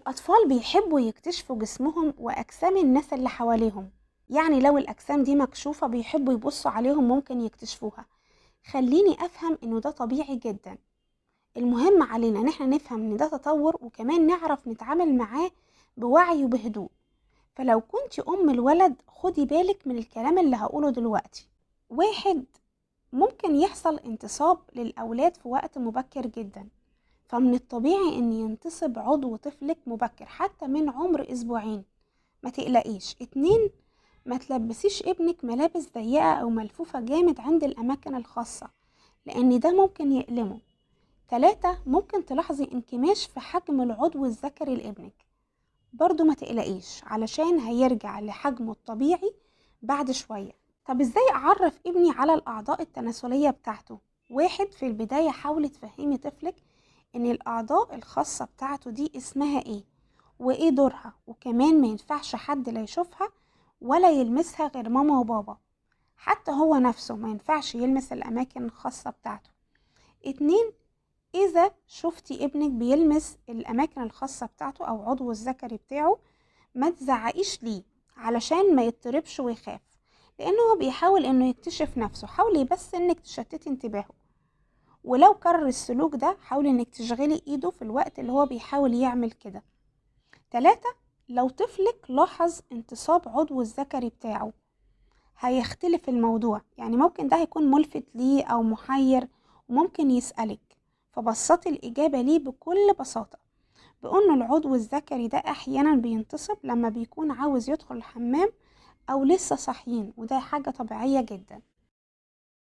الأطفال بيحبوا يكتشفوا جسمهم وأجسام الناس اللي حواليهم، يعني لو الأجسام دي مكشوفة بيحبوا يبصوا عليهم ممكن يكتشفوها. خليني أفهم إنه ده طبيعي جدا. المهم علينا إن احنا نفهم إن ده تطور وكمان نعرف نتعامل معاه بوعي وبهدوء. فلو كنت أم الولد خدي بالك من الكلام اللي هقوله دلوقتي. واحد، ممكن يحصل انتصاب للأولاد في وقت مبكر جدا، فمن الطبيعي ان ينتصب عضو طفلك مبكر حتى من عمر اسبوعين. ما تقلقيش. اتنين، ما تلبسيش ابنك ملابس ضيقة او ملفوفة جامد عند الاماكن الخاصة لان ده ممكن يألمه. تلاتة، ممكن تلاحظي انكماش في حجم العضو الذكري لابنك، برضو ما تقلقيش علشان هيرجع لحجمه الطبيعي بعد شوية. طب ازاي اعرف ابني على الاعضاء التناسلية بتاعته؟ واحد، في البداية حاولي تفهمي طفلك ان الاعضاء الخاصة بتاعته دي اسمها ايه وايه دورها، وكمان ما ينفعش حد لا يشوفها ولا يلمسها غير ماما وبابا، حتى هو نفسه ما ينفعش يلمس الاماكن الخاصة بتاعته. اتنين، اذا شفتي ابنك بيلمس الاماكن الخاصة بتاعته او عضو الذكري بتاعه ما تزعقيش ليه علشان ما يضطربش ويخاف، لانه هو بيحاول انه يكتشف نفسه. حاولي بس انك تشتتي انتباهه، ولو كرر السلوك ده حاولي انك تشغلي ايده في الوقت اللي هو بيحاول يعمل كده. تلاتة، لو طفلك لاحظ انتصاب عضو الذكري بتاعه هيختلف الموضوع، يعني ممكن ده هيكون ملفت ليه او محير وممكن يسألك، فبسطي الإجابة ليه بكل بساطة بأنه العضو الذكري ده أحيانا بينتصب لما بيكون عاوز يدخل الحمام أو لسه صاحيين، وده حاجة طبيعية جدا.